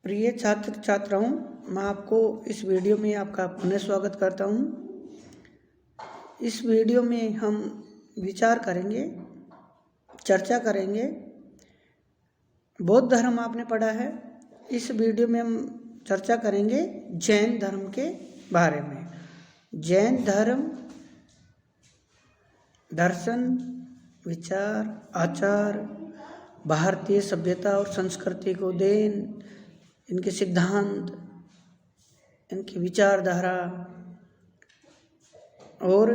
प्रिय छात्र छात्राओं, मैं आपको इस वीडियो में आपका पुनः स्वागत करता हूँ। इस वीडियो में हम विचार करेंगे, चर्चा करेंगे। बौद्ध धर्म आपने पढ़ा है। इस वीडियो में हम चर्चा करेंगे जैन धर्म के बारे में। जैन धर्म दर्शन, विचार, आचार, भारतीय सभ्यता और संस्कृति को देन, इनके सिद्धांत, इनकी विचारधारा और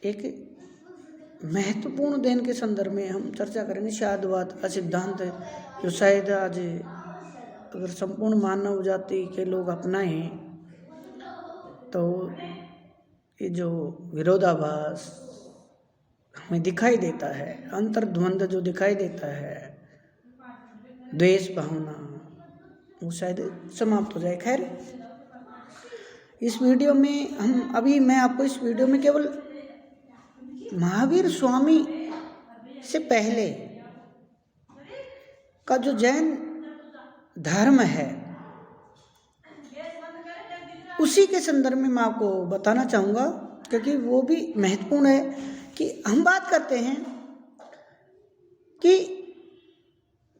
एक महत्वपूर्ण देन के संदर्भ में हम चर्चा करेंगे शायदवाद का सिद्धांत, जो शायद आज अगर संपूर्ण मानव जाति के लोग अपनाएं तो ये जो विरोधाभास हमें दिखाई देता है, अंतर्द्वंद जो दिखाई देता है, द्वेष भावना, वो शायद समाप्त हो जाए। खैर, इस वीडियो में मैं आपको इस वीडियो में केवल महावीर स्वामी से पहले का जो जैन धर्म है उसी के संदर्भ में मैं आपको बताना चाहूँगा, क्योंकि वो भी महत्वपूर्ण है कि हम बात करते हैं कि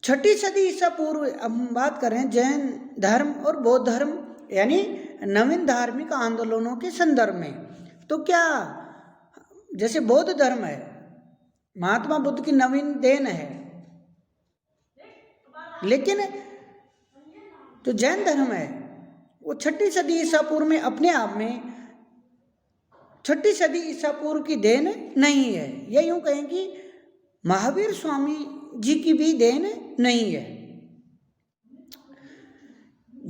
6ठी सदी ईसा पूर्व हम बात कर रहे हैं जैन धर्म और बौद्ध धर्म यानी नवीन धार्मिक आंदोलनों के संदर्भ में। तो क्या जैसे बौद्ध धर्म है, महात्मा बुद्ध की नवीन देन है, लेकिन जो जैन धर्म है वो 6ठी सदी ईसा पूर्व में अपने आप में 6ठी सदी ईसा पूर्व की देन नहीं है। या यूं कहें कि महावीर स्वामी जी की भी देन नहीं है।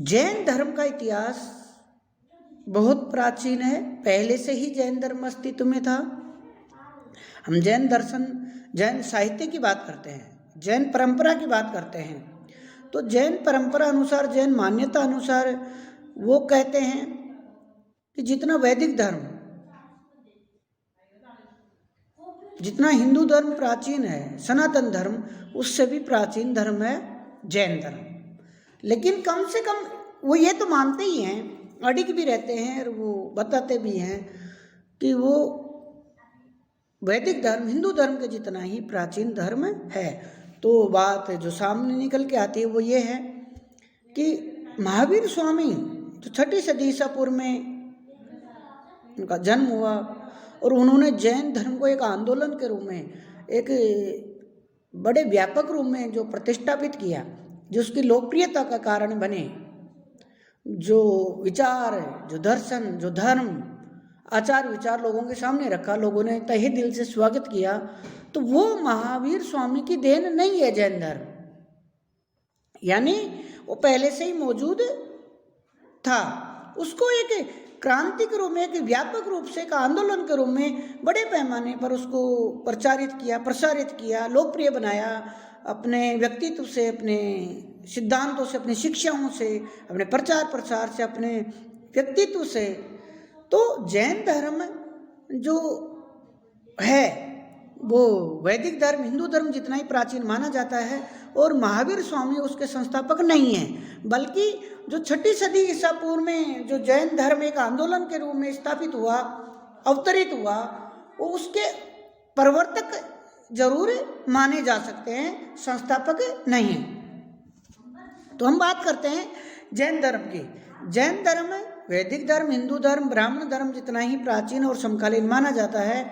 जैन धर्म का इतिहास बहुत प्राचीन है, पहले से ही जैन धर्म अस्तित्व में था। हम जैन दर्शन, जैन साहित्य की बात करते हैं, जैन परंपरा की बात करते हैं, तो जैन परंपरा अनुसार, जैन मान्यता अनुसार वो कहते हैं कि जितना वैदिक धर्म, जितना हिंदू धर्म प्राचीन है, सनातन धर्म, उससे भी प्राचीन धर्म है जैन धर्म। लेकिन कम से कम वो ये तो मानते ही हैं, अडिग भी रहते हैं और वो बताते भी हैं कि वो वैदिक धर्म हिंदू धर्म के जितना ही प्राचीन धर्म है। तो बात जो सामने निकल के आती है वो ये है कि महावीर स्वामी जो 6ठी सदी ईसा पूर्व में उनका जन्म हुआ और उन्होंने जैन धर्म को एक आंदोलन के रूप में, एक बड़े व्यापक रूप में जो प्रतिष्ठापित किया, जो उसकी लोकप्रियता का कारण बने, जो विचार, जो दर्शन, जो धर्म, आचार विचार लोगों के सामने रखा, लोगों ने तहे दिल से स्वागत किया, तो वो महावीर स्वामी की देन नहीं है जैन धर्म। यानी वो पहले से ही मौजूद था। उसको एक क्रांति के रूप में, एक व्यापक रूप से, एक आंदोलन के रूप में बड़े पैमाने पर उसको प्रचारित किया, प्रसारित किया, लोकप्रिय बनाया, अपने व्यक्तित्व से, अपने सिद्धांतों से, अपनी शिक्षाओं से, अपने प्रचार प्रसार से, अपने व्यक्तित्व से। तो जैन धर्म जो है वो वैदिक धर्म, हिंदू धर्म जितना ही प्राचीन माना जाता है, और महावीर स्वामी उसके संस्थापक नहीं हैं। बल्कि जो 6ठी सदी ईसा पूर्व में जो जैन धर्म एक आंदोलन के रूप में स्थापित हुआ, अवतरित हुआ, वो उसके प्रवर्तक जरूर माने जा सकते हैं, संस्थापक नहीं। तो हम बात करते हैं जैन धर्म की। जैन धर्म वैदिक धर्म, हिंदू धर्म, ब्राह्मण धर्म जितना ही प्राचीन और समकालीन माना जाता है।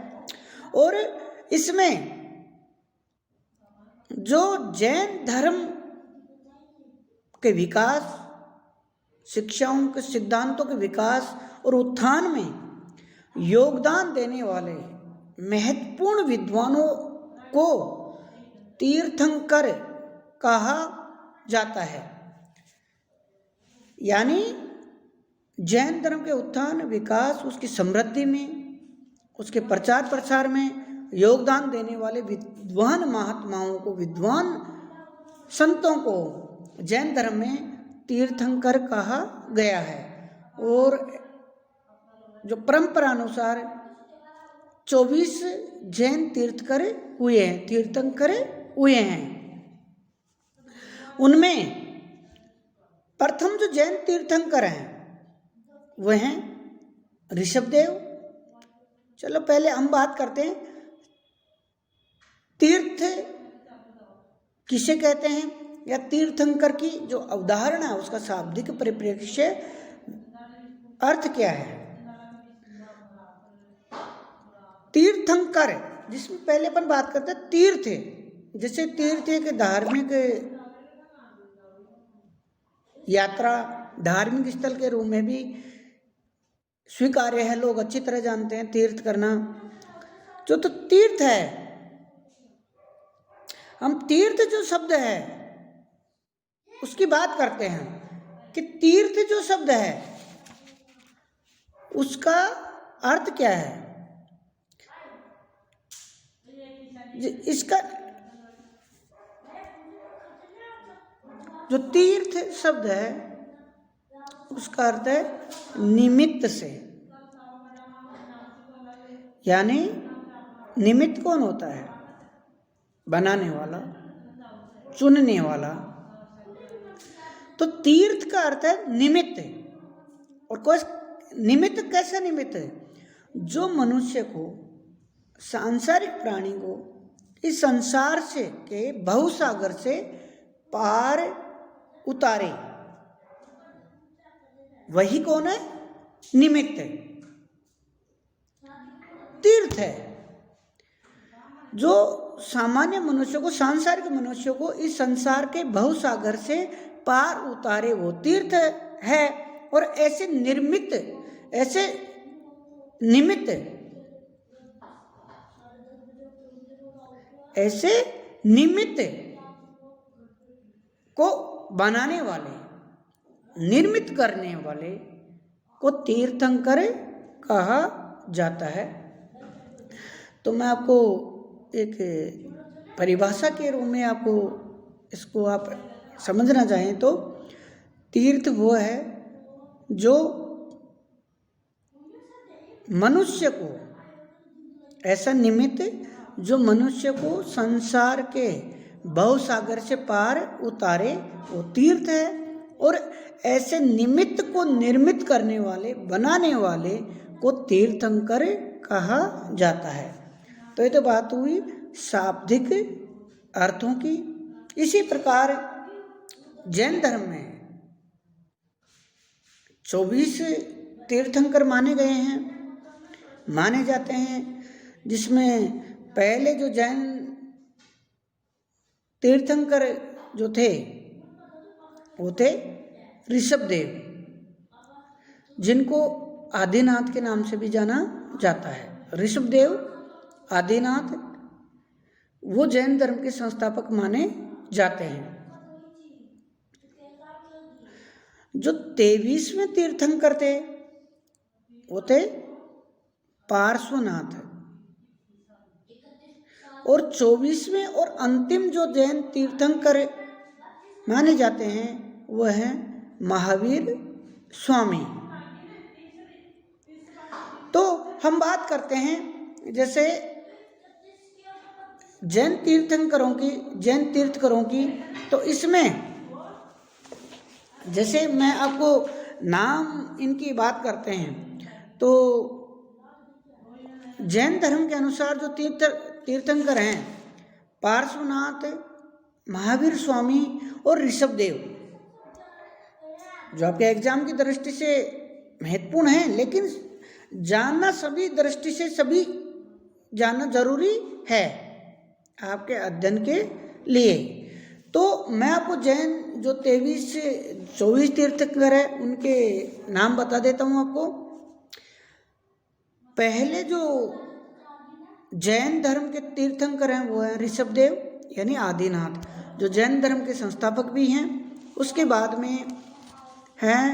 और इसमें जो जैन धर्म के विकास, शिक्षाओं के, सिद्धांतों के विकास और उत्थान में योगदान देने वाले महत्वपूर्ण विद्वानों को तीर्थंकर कहा जाता है। यानी जैन धर्म के उत्थान, विकास, उसकी समृद्धि में, उसके प्रचार प्रसार में योगदान देने वाले विद्वान महात्माओं को, विद्वान संतों को जैन धर्म में तीर्थंकर कहा गया है। और जो परंपरा अनुसार 24 जैन तीर्थंकर हुए हैं। उनमें प्रथम जो जैन तीर्थंकर हैं वह हैं ऋषभदेव। चलो पहले हम बात करते हैं तीर्थ किसे कहते हैं, या तीर्थंकर की जो अवधारणा है उसका शाब्दिक परिप्रेक्ष्य अर्थ क्या है। तीर्थंकर, जिसमें पहले अपन बात करते हैं तीर्थ, जैसे तीर्थ एक धार्मिक यात्रा, धार्मिक स्थल के रूप में भी स्वीकार्य है, लोग अच्छी तरह जानते हैं तीर्थ करना। जो तो तीर्थ है, हम तीर्थ जो शब्द है उसकी बात करते हैं कि तीर्थ जो शब्द है उसका अर्थ क्या है। इसका जो तीर्थ शब्द है उसका अर्थ है निमित्त से, यानी निमित्त कौन होता है, बनाने वाला, चुनने वाला। तो तीर्थ का अर्थ है निमित्त। और कोई निमित्त कैसा निमित्त है, जो मनुष्य को, सांसारिक प्राणी को इस संसार से के बहुसागर से पार उतारे, वही कौन है, निमित्त है, तीर्थ है। जो सामान्य मनुष्य को, सांसारिक मनुष्य को इस संसार के बहुसागर से पार उतारे वो तीर्थ है। और ऐसे निर्मित, ऐसे निमित्त, ऐसे निमित्त को बनाने वाले, निर्मित करने वाले को तीर्थंकर कहा जाता है। तो मैं आपको एक परिभाषा के रूप में आपको इसको आप समझना चाहें तो तीर्थ वो है जो मनुष्य को, ऐसा निमित्त जो मनुष्य को संसार के बहुसागर से पार उतारे वो तीर्थ है। और ऐसे निमित्त को निर्मित करने वाले, बनाने वाले को तीर्थंकर कहा जाता है। तो ये तो बात हुई शाब्दिक अर्थों की। इसी प्रकार जैन धर्म में 24 तीर्थंकर माने गए हैं, माने जाते हैं, जिसमें पहले जो जैन तीर्थंकर जो थे वो थे ऋषभदेव, जिनको आदिनाथ के नाम से भी जाना जाता है। ऋषभदेव, आदिनाथ, वो जैन धर्म के संस्थापक माने जाते हैं। जो 23वें तीर्थंकर थे वो थे पार्श्वनाथ। और 24वें और अंतिम जो जैन तीर्थंकर माने जाते हैं वह है महावीर स्वामी। तो हम बात करते हैं जैसे जैन तीर्थंकरों की, तो इसमें जैसे मैं आपको नाम इनकी बात करते हैं तो जैन धर्म के अनुसार जो तीर्थंकर हैं पार्श्वनाथ, महावीर स्वामी और ऋषभदेव, जो आपके एग्जाम की दृष्टि से महत्वपूर्ण है, लेकिन जानना सभी दृष्टि से सभी जानना जरूरी है आपके अध्ययन के लिए। तो मैं आपको जैन जो 23 से 24 तीर्थंकर है उनके नाम बता देता हूँ आपको। पहले जो जैन धर्म के तीर्थंकर हैं वो है ऋषभदेव यानी आदिनाथ, जो जैन धर्म के संस्थापक भी हैं। उसके बाद में हैं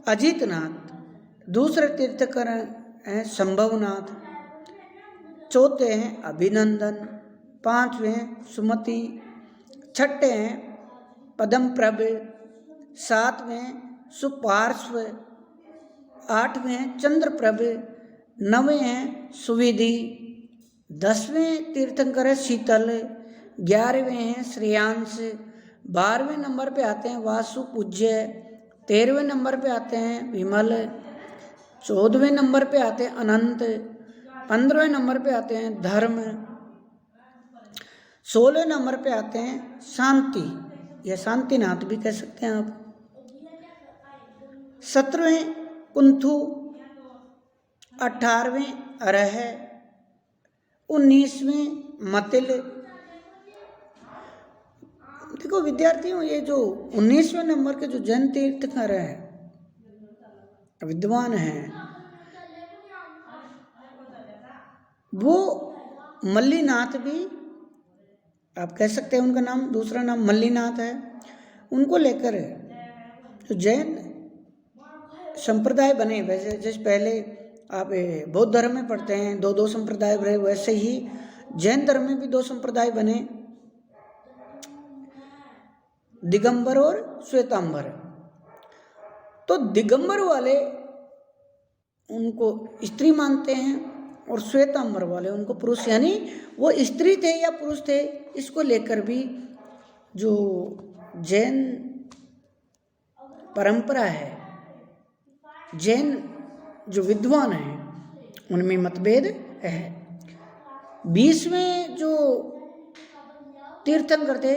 अजितनाथ, दूसरे तीर्थंकर हैं संभवनाथ, चौथे हैं अभिनंदन, पांचवें हैं सुमति, छठे हैं पद्मप्रभ, सातवें सुपार्श्व, आठवें हैं चंद्रप्रभ, नवें हैं सुविधि, 10वें तीर्थंकर है शीतल, 11वें हैं श्रेयांश, 12वें नंबर पे आते हैं वासु पूज्य, 13वें नंबर पे आते हैं विमल, 14वें नंबर पे आते हैं अनंत, 15वें नंबर पे आते हैं धर्म, 16वें नंबर पे आते हैं शांति, या शांतिनाथ भी कह सकते हैं आप, 17वें कुंथु, 18वें अरह, 19वें मतिल। देखो विद्यार्थियों, ये जो 19वें नंबर के जो जैन तीर्थंकर है, विद्वान हैं, वो मल्लीनाथ भी आप कह सकते हैं, उनका नाम दूसरा नाम मल्लीनाथ है। उनको लेकर जो जैन संप्रदाय बने, वैसे जैसे पहले आप बौद्ध धर्म में पढ़ते हैं दो संप्रदाय बने, वैसे ही जैन धर्म में भी 2 संप्रदाय बने, दिगंबर और श्वेतांबर। तो दिगंबर वाले उनको स्त्री मानते हैं और श्वेतांबर वाले उनको पुरुष, यानी वो स्त्री थे या पुरुष थे, इसको लेकर भी जो जैन परंपरा है, जैन जो विद्वान हैं, उनमें मतभेद है। 20वें जो तीर्थंकर थे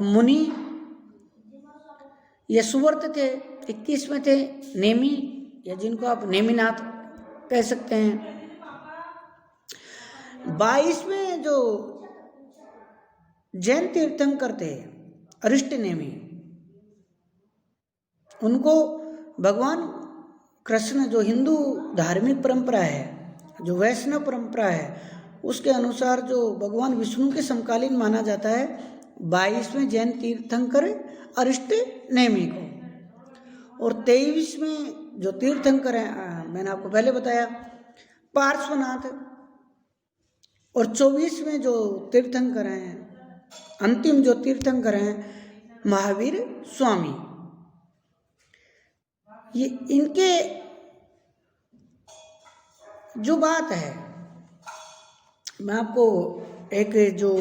मुनि या सुवर्त थे, 21वें थे नेमी, या जिनको आप नेमिनाथ कह सकते हैं। 22वें जो जैन तीर्थंकर थे अरिष्ट नेमी, उनको भगवान कृष्ण, जो हिंदू धार्मिक परंपरा है, जो वैष्णव परंपरा है, उसके अनुसार जो भगवान विष्णु के समकालीन माना जाता है 22वें जैन तीर्थंकर अरिष्ट नेमी को। और 23वें जो तीर्थंकर हैं, मैंने आपको पहले बताया पार्श्वनाथ। और 24वें जो तीर्थंकर हैं, अंतिम जो तीर्थंकर हैं महावीर स्वामी। ये इनके जो बात है, मैं आपको एक जो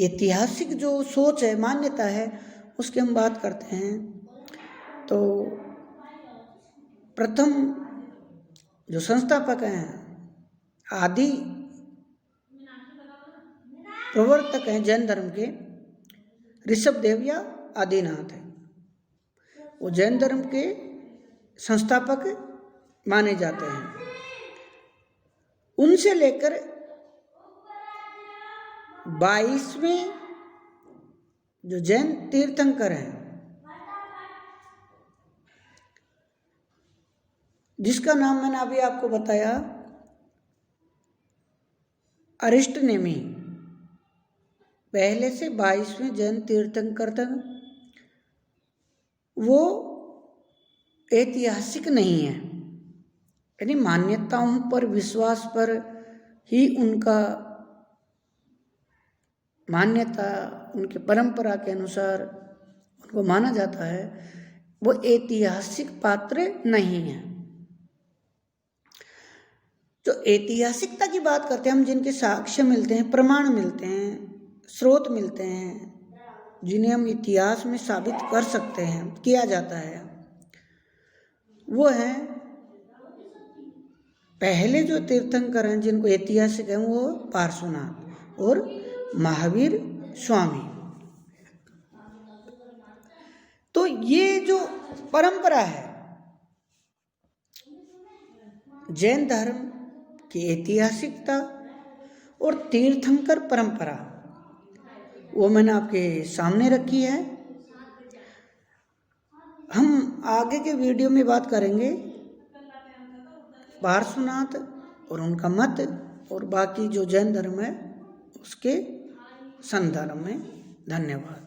ऐतिहासिक जो सोच है, मान्यता है, उसकी हम बात करते हैं। तो प्रथम जो संस्थापक हैं, आदि प्रवर्तक हैं जैन धर्म के, ऋषभदेव या आदिनाथ है। वो जैन धर्म के संस्थापक माने जाते हैं। उनसे लेकर 22वें जो जैन तीर्थंकर हैं, जिसका नाम मैंने अभी आपको बताया अरिष्ट नेमी, पहले से 22वें जैन तीर्थंकर तक वो ऐतिहासिक नहीं है, यानी मान्यताओं पर विश्वास पर ही उनका मान्यता, उनकी परंपरा के अनुसार उनको माना जाता है। वो ऐतिहासिक पात्र नहीं है। जो ऐतिहासिकता की बात करते हैं हम, जिनके साक्ष्य मिलते हैं, प्रमाण मिलते हैं, स्रोत मिलते हैं, जिन्हें हम इतिहास में साबित कर सकते हैं, किया जाता है, वो है पहले जो तीर्थंकर हैं जिनको ऐतिहासिक है, वो पार्श्वनाथ और महावीर स्वामी। तो ये जो परंपरा है जैन धर्म की ऐतिहासिकता और तीर्थंकर परंपरा, वो मैंने आपके सामने रखी है। हम आगे के वीडियो में बात करेंगे पार्श्वनाथ और उनका मत और बाकी जो जैन धर्म है उसके संदर्भ में। धन्यवाद।